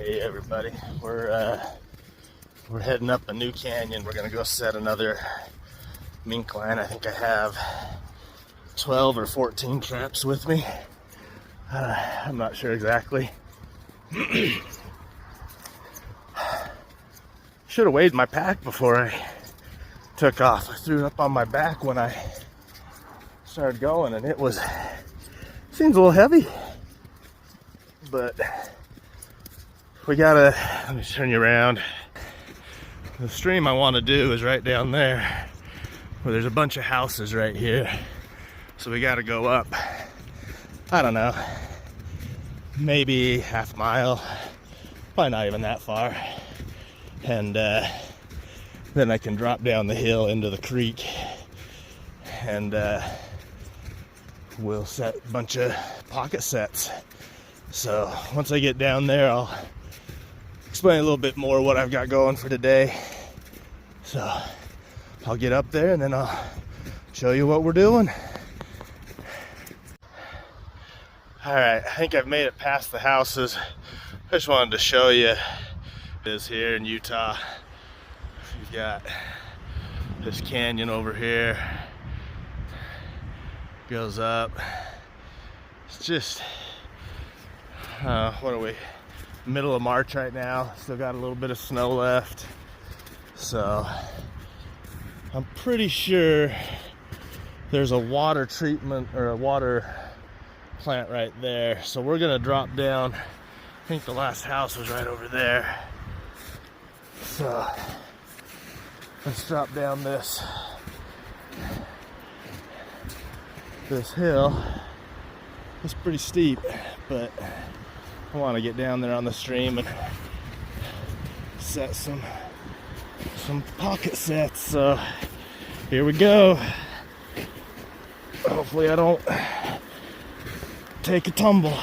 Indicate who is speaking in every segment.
Speaker 1: Hey everybody, we're heading up a new canyon. We're gonna go set another mink line. I think I have 12 or 14 traps with me. I'm not sure exactly. Should have weighed my pack before I took off. I threw it up on my back when I started going, and seems a little heavy, but we gotta, let me turn you around. The stream I want to do is right down there where there's a bunch of houses right here. So we gotta go up, I don't know, maybe half mile, probably not even that far. And then I can drop down the hill into the creek and we'll set a bunch of pocket sets. So once I get down there, I'll explain a little bit more what I've got going for today. So I'll get up there and then I'll show you what we're doing. All right, I think I've made it past the houses. I just wanted to show you this here in Utah. You've got this canyon over here, goes up. It's just what are we, middle of March right now, still got a little bit of snow left, so I'm pretty sure there's a water treatment or a water plant right there. So we're gonna drop down. I think the last house was right over there, so let's drop down this hill. It's pretty steep, but I want to get down there on the stream and set some pocket sets. So here we go. Hopefully I don't take a tumble.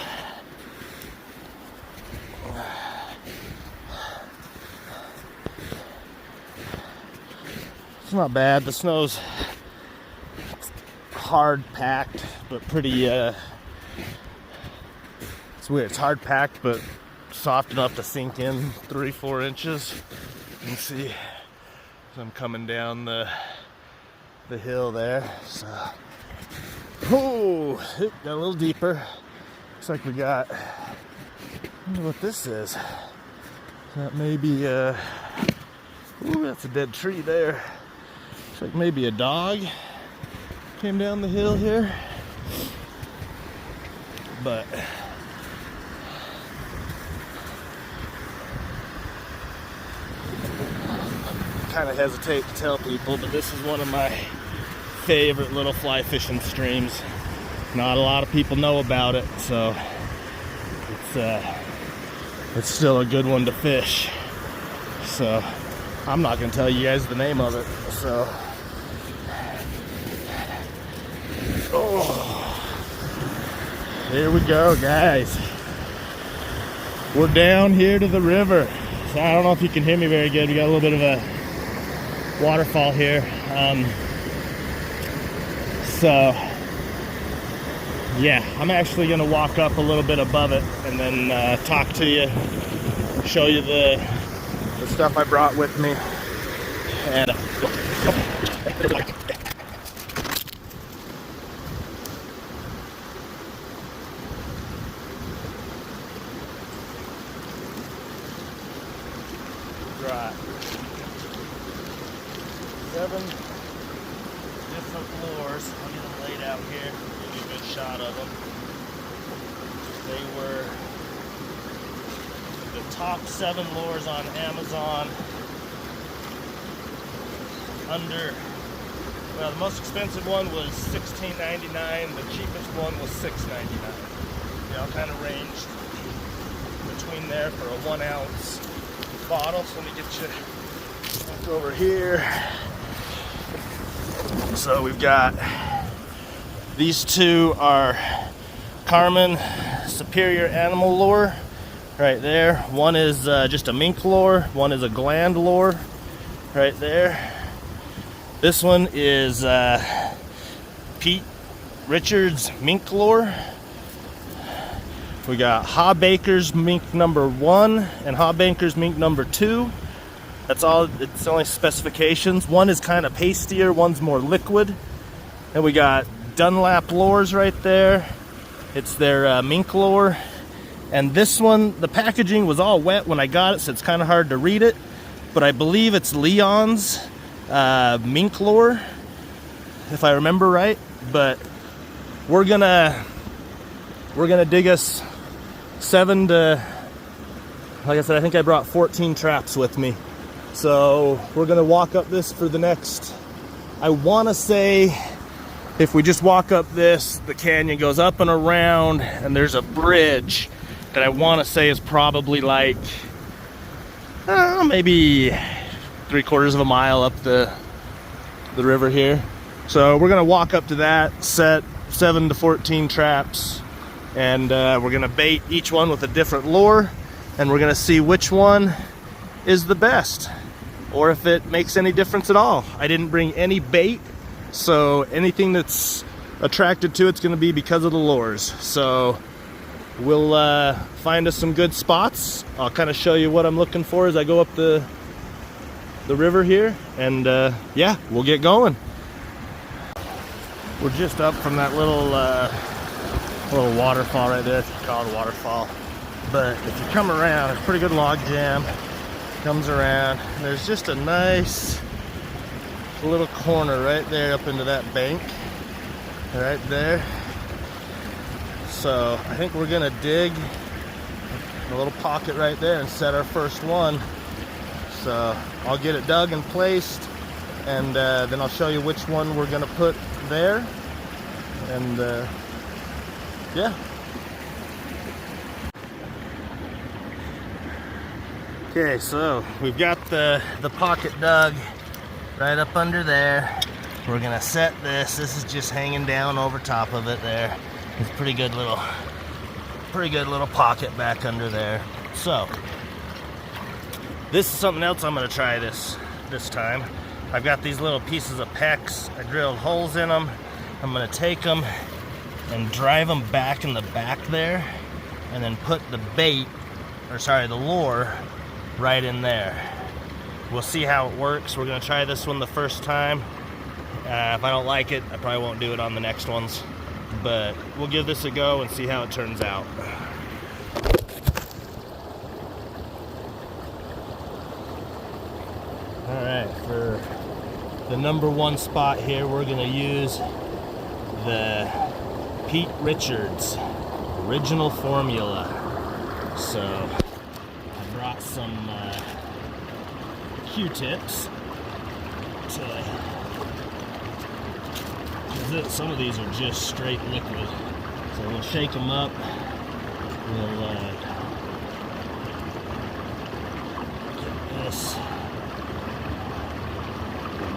Speaker 1: It's not bad. The snow's hard packed, but pretty it's weird. It's hard packed, but soft enough to sink in 3-4 inches. You can see as I'm coming down the hill there. So, oh, it got a little deeper. Looks like we got, I wonder what this is. That may be ooh, that's a dead tree there. Looks like maybe a dog came down the hill here, but kind of hesitate to tell people, but this is one of my favorite little fly fishing streams. Not a lot of people know about it, so it's still a good one to fish. So I'm not gonna tell you guys the name of it. So here we go, guys. We're down here to the river. So I don't know if you can hear me very good. We got a little bit of a waterfall here. So yeah, I'm actually gonna walk up a little bit above it and then talk to you, show you the stuff I brought with me. And right, 7 different lures. I'll get them laid out here, give you a good shot of them. They were the top 7 lures on Amazon. Well, the most expensive one was $16.99. The cheapest one was $6.99. They all kind of ranged between there for a 1 ounce bottle. So let me get you back over here. So we've got these two are Carmen Superior Animal Lure right there. One is just a mink lure. One is a gland lure right there. This one is Pete Richards mink lure. We got Hawbaker's mink number 1 and Hawbaker's mink number 2. That's all, it's only specifications. One is kind of pastier, one's more liquid. And we got Dunlap lures right there. It's their mink lure. And this one, the packaging was all wet when I got it, so it's kind of hard to read it. But I believe it's Leon's mink lure, if I remember right. But we're gonna dig us 7 to, like I said, I think I brought 14 traps with me. So we're gonna walk up this for the next, I wanna say, if we just walk up this, the canyon goes up and around, and there's a bridge that I wanna say is probably like, maybe 3/4 of a mile up the river here. So we're gonna walk up to that, set 7 to 14 traps, and we're gonna bait each one with a different lure, and we're gonna see which one is the best, or if it makes any difference at all. I didn't bring any bait, so anything that's attracted to it's gonna be because of the lures. So we'll find us some good spots. I'll kind of show you what I'm looking for as I go up the river here, and yeah, we'll get going. We're just up from that little waterfall right there, if you call it a waterfall. But if you come around, it's a pretty good log jam. Comes around, and there's just a nice little corner right there up into that bank, right there. So I think we're gonna dig a little pocket right there and set our first one. So I'll get it dug and placed, and then I'll show you which one we're gonna put there, and yeah. Okay, so we've got the pocket dug right up under there. We're gonna set this. This is just hanging down over top of it there. It's pretty good little pocket back under there. So this is something else I'm gonna try this time. I've got these little pieces of PEX. I drilled holes in them. I'm gonna take them and drive them back in the back there, and then put the bait, or sorry, the lure right in there. We'll see how it works. We're gonna try this one the first time. If I don't like it, I probably won't do it on the next ones, but we'll give this a go and see how it turns out. All right, for the number 1 spot here, we're gonna use the Pete Richards original formula. So I brought some Q-tips because some of these are just straight liquid. So we'll shake them up. We'll get this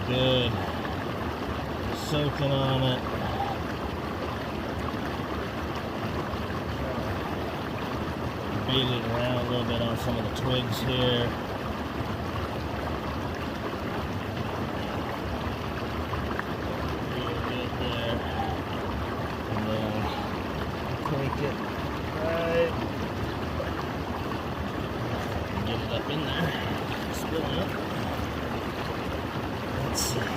Speaker 1: good soaking on it. Beat it around a little bit on some of the twigs here. Real good there. And then take it right. Get it up in there. Spilling it. Let's see.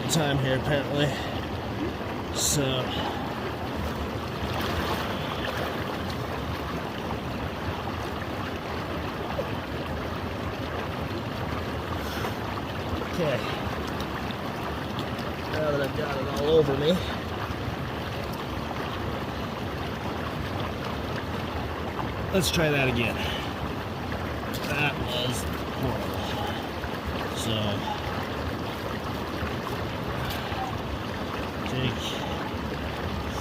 Speaker 1: Time here apparently, so okay, now that I've got it all over me, let's try that again. That was horrible. So take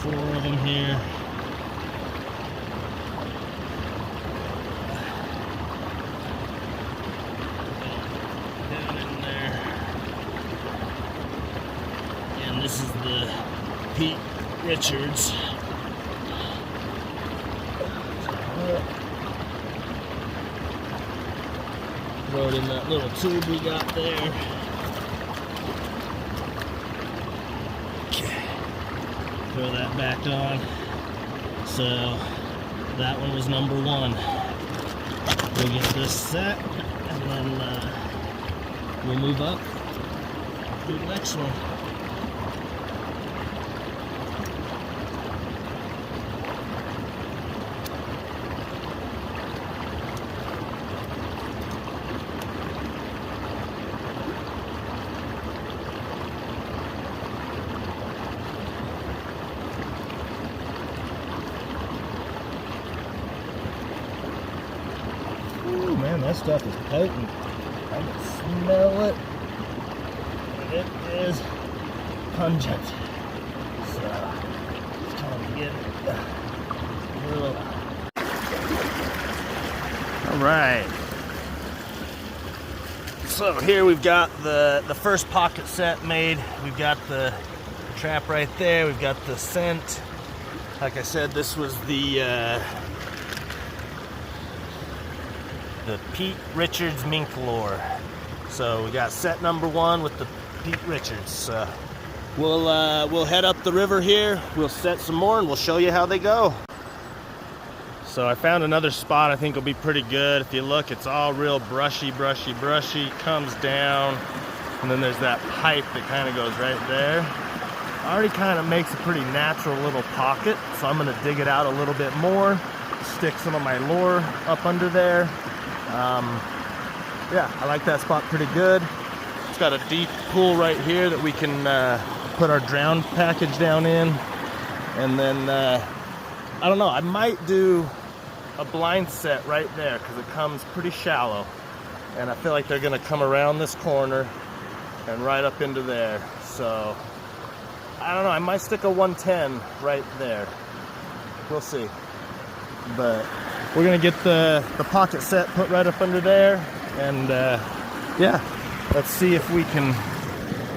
Speaker 1: 4 of them here. Down in there. And this is the Pete Richards. Throw it in that little tube we got there.
Speaker 2: throw that back on. So that one was number one. We'll get this set and then we'll move up, do the next one. Ooh, man, that stuff is potent. I can smell it. And it is pungent. So, it's time to get it. All right. So here we've got the first pocket set made. We've got the trap right there. We've got the scent. Like I said, this was the Pete Richards mink lure. So we got set number one with the Pete Richards. We'll head up the river here. We'll set some more and we'll show you how they go. So I found another spot I think will be pretty good. If you look, it's all real brushy, comes down, and then there's that pipe that kind of goes right there. Already kind of makes a pretty natural little pocket, so I'm gonna dig it out a little bit more, stick some of my lure up under there. Yeah, I like that spot pretty good. It's got a deep pool right here that we can put our drown package down in. And then, I don't know, I might do a blind set right there because it comes pretty shallow. And I feel like they're gonna come around this corner and right up into there. So, I don't know, I might stick a 110 right there. We'll see. But we're gonna get the pocket set put right up under there, and yeah, let's see if we can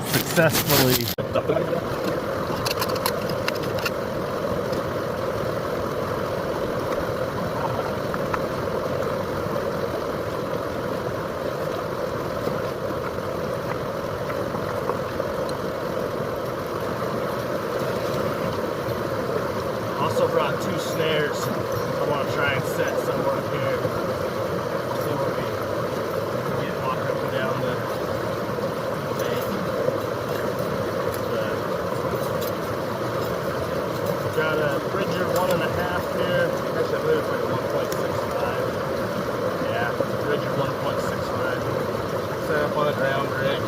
Speaker 2: successfully. Also brought 2 snares. I want to try and set somewhere up here. See where we get walk up and down the bank. But got a Bridger 1.5 here. Actually, I believe it's like a 1.65. Yeah, Bridger 1.65. Set up on a ground rig.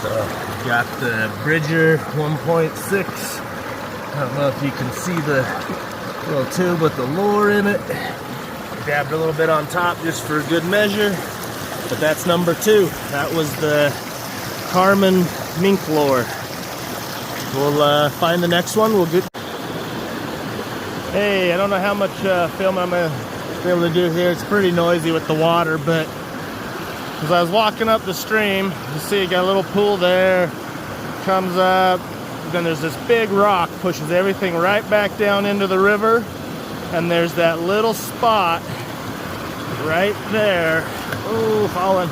Speaker 2: So we've got the Bridger 1.6. I don't know if you can see the little tube with the lure in it. Dabbed a little bit on top just for good measure. But that's number 2. That was the Carmen mink lure. We'll find the next one. We'll get. Hey, I don't know how much film I'm gonna be able to do here. It's pretty noisy with the water, but as I was walking up the stream, you see you got a little pool there, comes up, then there's this big rock, pushes everything right back down into the river, and there's that little spot right there. Ooh, falling.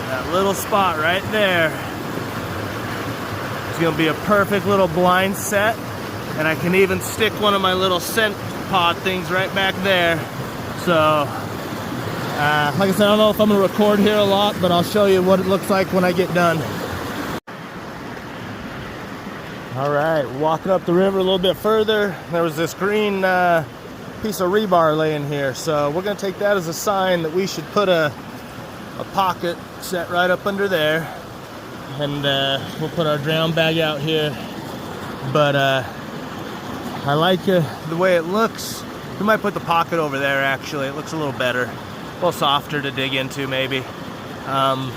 Speaker 2: That little spot right there. It's gonna be a perfect little blind set, and I can even stick one of my little scent pod things right back there. So, like I said, I don't know if I'm gonna record here a lot, but I'll show you what it looks like when I get done. All right, walking up the river a little bit further, there was this green piece of rebar laying here. So we're gonna take that as a sign that we should put a pocket set right up under there. And we'll put our drown bag out here. But I like the way it looks. We might put the pocket over there actually. It looks a little better. A little softer to dig into maybe. And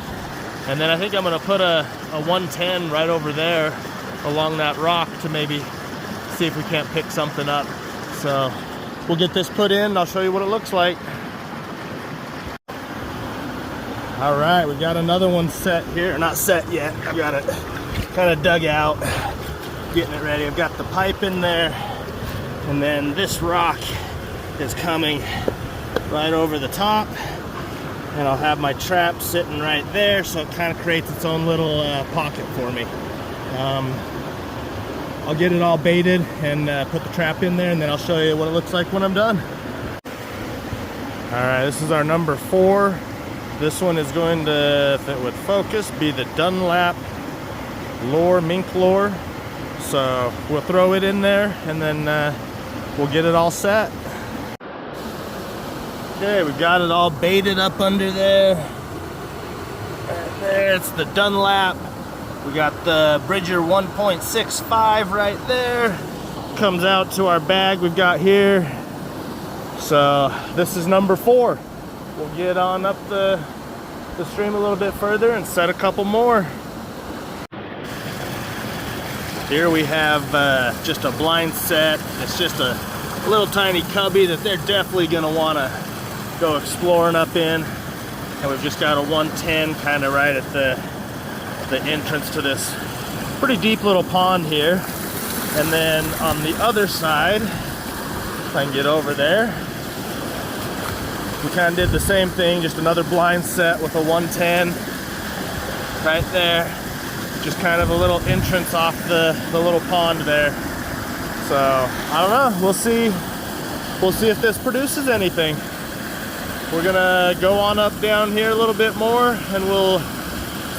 Speaker 2: then I think I'm gonna put a 110 right over there along that rock to maybe see if we can't pick something up. So we'll get this put in and I'll show you what it looks like. All right, we got another one set here. Not set yet. I got it kind of dug out, getting it ready. I've got the pipe in there, and then this rock is coming right over the top, and I'll have my trap sitting right there, so it kind of creates its own little pocket for me. I'll get it all baited and put the trap in there, and then I'll show you what it looks like when I'm done. All right, this is our number 4. This one is going to, if it would focus, be the Dunlap lure, mink lure. So we'll throw it in there and then we'll get it all set. Okay, we've got it all baited up under there. Right there, it's the Dunlap. We got the Bridger 1.65 right there. Comes out to our bag we've got here. So this is number 4. We'll get on up the stream a little bit further and set a couple more. Here we have just a blind set. It's just a little tiny cubby that they're definitely gonna wanna go exploring up in. And we've just got a 110 kind of right at the entrance to this pretty deep little pond here. And then on the other side, if I can get over there, we kind of did the same thing, just another blind set with a 110 right there. Just kind of a little entrance off the little pond there. So, I don't know, we'll see if this produces anything. We're gonna go on up down here a little bit more and we'll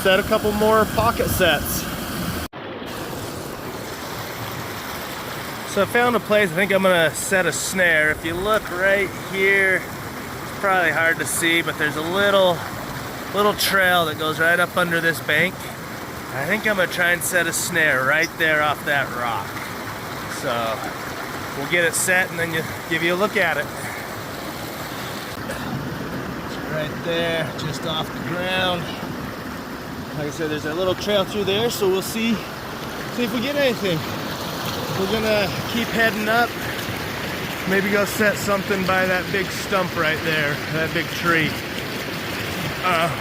Speaker 2: set a couple more pocket sets. So I found a place, I think I'm gonna set a snare. If you look right here, probably hard to see, but there's a little trail that goes right up under this bank. I think I'm gonna try and set a snare right there off that rock. So we'll get it set and then give you a look at it. It's right there, just off the ground. Like I said, there's a little trail through there, so we'll see if we get anything. We're gonna keep heading up. Maybe go set something by that big stump right there, that big tree.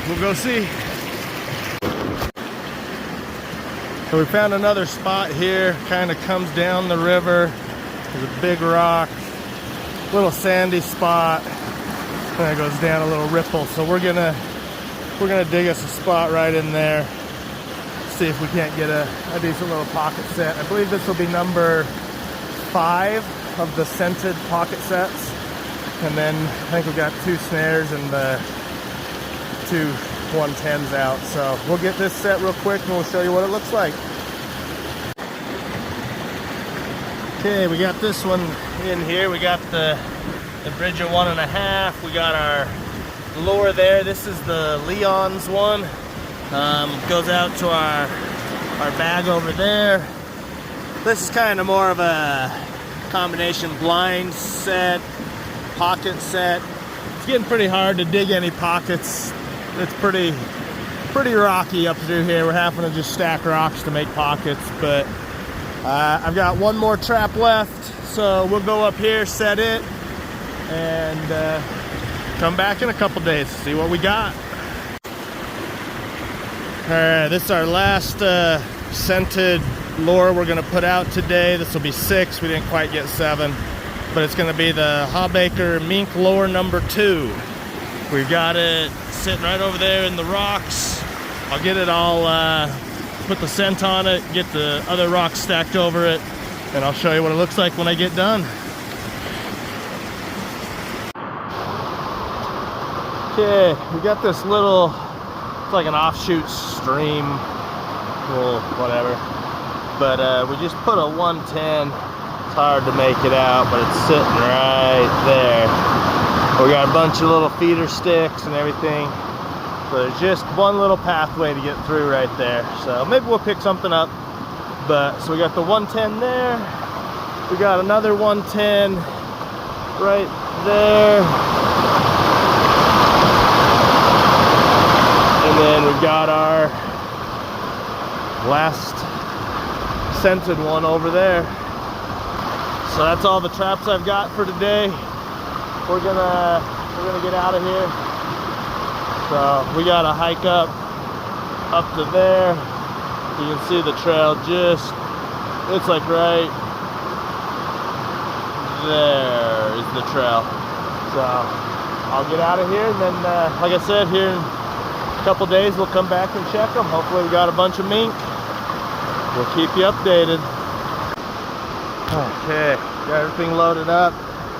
Speaker 2: We'll go see. So we found another spot here, kind of comes down the river. There's a big rock, little sandy spot, and it goes down a little ripple. So we're gonna dig us a spot right in there, see if we can't get a decent little pocket set. I believe this will be number 5 of the scented pocket sets, and then I think we've got 2 snares and the 2 110s out. So we'll get this set real quick and we'll show you what it looks like. Okay, we got this one in here. We got the Bridger 1.5. We got our lure there. This is the Leon's one. Goes out to our bag over there. This is kind of more of a combination blind set, pocket set. It's getting pretty hard to dig any pockets. It's pretty rocky up through here. We're having to just stack rocks to make pockets, but I've got one more trap left, so we'll go up here, set it, and come back in a couple days to see what we got. Alright, this is our last scented lure we're going to put out today. This will be 6. We didn't quite get 7, but it's going to be the Hawbaker Mink lure number 2. We've got it sitting right over there in the rocks. I'll get it all, put the scent on it, get the other rocks stacked over it, and I'll show you what it looks like when I get done. Okay, we got this little, it's like an offshoot stream, well, whatever. But we just put a 110. It's hard to make it out, but it's sitting right there. We got a bunch of little feeder sticks and everything. So there's just one little pathway to get through right there. So maybe we'll pick something up. But so we got the 110 there. We got another 110 right there. And then we've got our last scented one over there. So that's all the traps I've got for today. We're gonna get out of here. So we gotta hike up to there. You can see the trail it's like right there is the trail. So I'll get out of here, and then like I said, here in a couple days we'll come back and check them. Hopefully we got a bunch of mink. We'll keep you updated. Okay, got everything loaded up.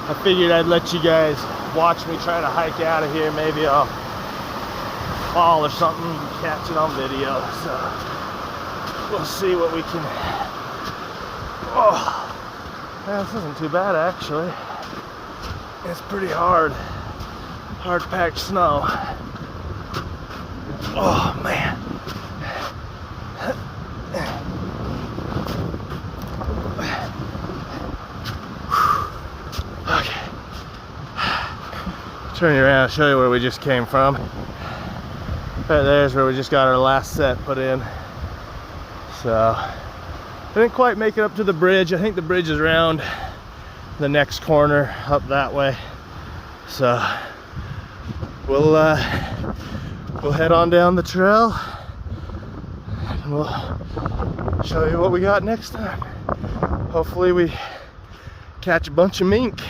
Speaker 2: I figured I'd let you guys watch me try to hike out of here. Maybe I'll fall or something, you can catch it on video. So we'll see what we can. Oh, man, this isn't too bad actually. It's pretty hard packed snow. Oh man. Okay. Turn you around, show you where we just came from. Right there's where we just got our last set put in. So I didn't quite make it up to the bridge. I think the bridge is around the next corner up that way. So we'll head on down the trail and we'll show you what we got next time. Hopefully we catch a bunch of mink.